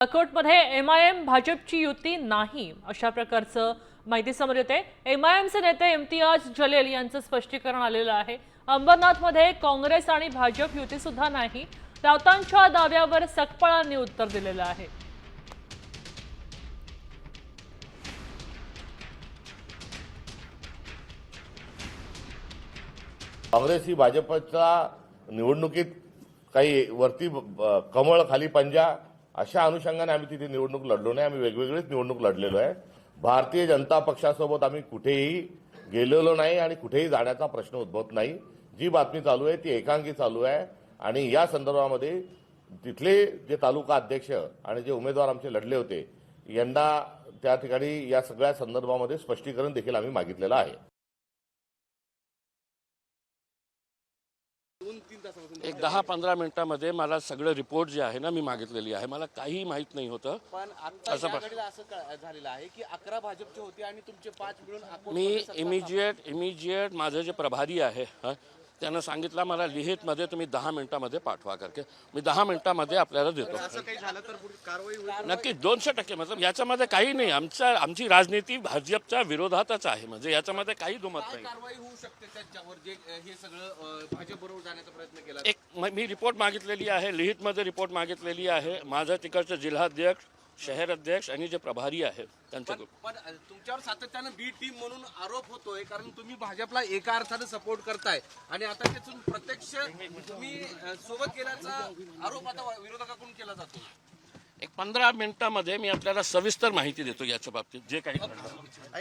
अकोटमध्ये MIM भाजपची युती नाही अशा प्रकारचं माहिती समोर येते। एमआयएमचे नेते इम्तियाज जलील यांचं स्पष्टीकरण आलेलं आहे। अंबरनाथमध्ये काँग्रेस आणि भाजप युती सुद्धा नाही। राऊतांच्या दाव्यावर सकपाळांनी उत्तर दिलेलं आहे। काँग्रेस ही भाजपच्या निवडणुकीत काही वरती कमळ खाली पंजा अशा अनुषंगाने आम्ही तिथे निवडणूक लढलो नाही। आम्ही वेगवेगळीच निवडणूक लढलेलो आहे। भारतीय जनता पक्षासोबत आम्ही कुठेही गेलेलो नाही आणि कुठेही जाण्याचा प्रश्न उद्भवत नाही। जी बातमी चालू आहे ती एकांगी चालू आहे आणि या संदर्भामध्ये तिथले जे तालुका अध्यक्ष आणि जे उमेदवार आमचे लढले होते यांना त्या ठिकाणी या सगळ्या संदर्भामध्ये स्पष्टीकरण देखील आम्ही मागितलेलं आहे। एक 10-15 मिनिटांमध्ये मला सगळं रिपोर्ट जे आहे ना मी मागितलेली आहे। मला काही माहित नाही होतं। पण आता असं झालेलं आहे की 11 भाजपचे होते आणि तुमचे 5 मिळून मी इमिजिएट माझे जे प्रभारी आहे त्यांना सांगितलं मला लिहितमध्ये तुम्ही 10 मिनिटांमध्ये पाठवा करके मी 10 मिनिटांमध्ये आपल्याला देतो। असं काही झालं तर कारवाई होईल नक्की 200% मतलब याच्यामध्ये काही नाही। आमची राजनीती भाजपच्या विरोधातच आहे। म्हणजे याच्यामध्ये काही दुमत नाही। कारवाई होऊ शकते त्याच्यावर जे हे सगळं भाजप बरोबर जाण्याचा प्रयत्न केला। एक मी रिपोर्ट मागितलेली आहे, लिहितमध्ये रिपोर्ट मागितलेली आहे। माझा तिकडचे जिल्हाध्यक्ष शहर अध्यक्ष आणि जे प्रभारी आहे त्यांच्याकडून पण तुमच्यावर सातत्यानं बी टीम म्हणून आरोप होतोय कारण तुम्ही भाजपला एका अर्थाने सपोर्ट करताय आणि आता त्यातून प्रत्यक्ष तुम्ही सोबत केल्याचा आरोप आता विरोधकाकडून केला जातो। एक 15 मिनिटांमध्ये मी आपल्याला सविस्तर माहिती देतो याच्या बाबतीत जे काही घडलं।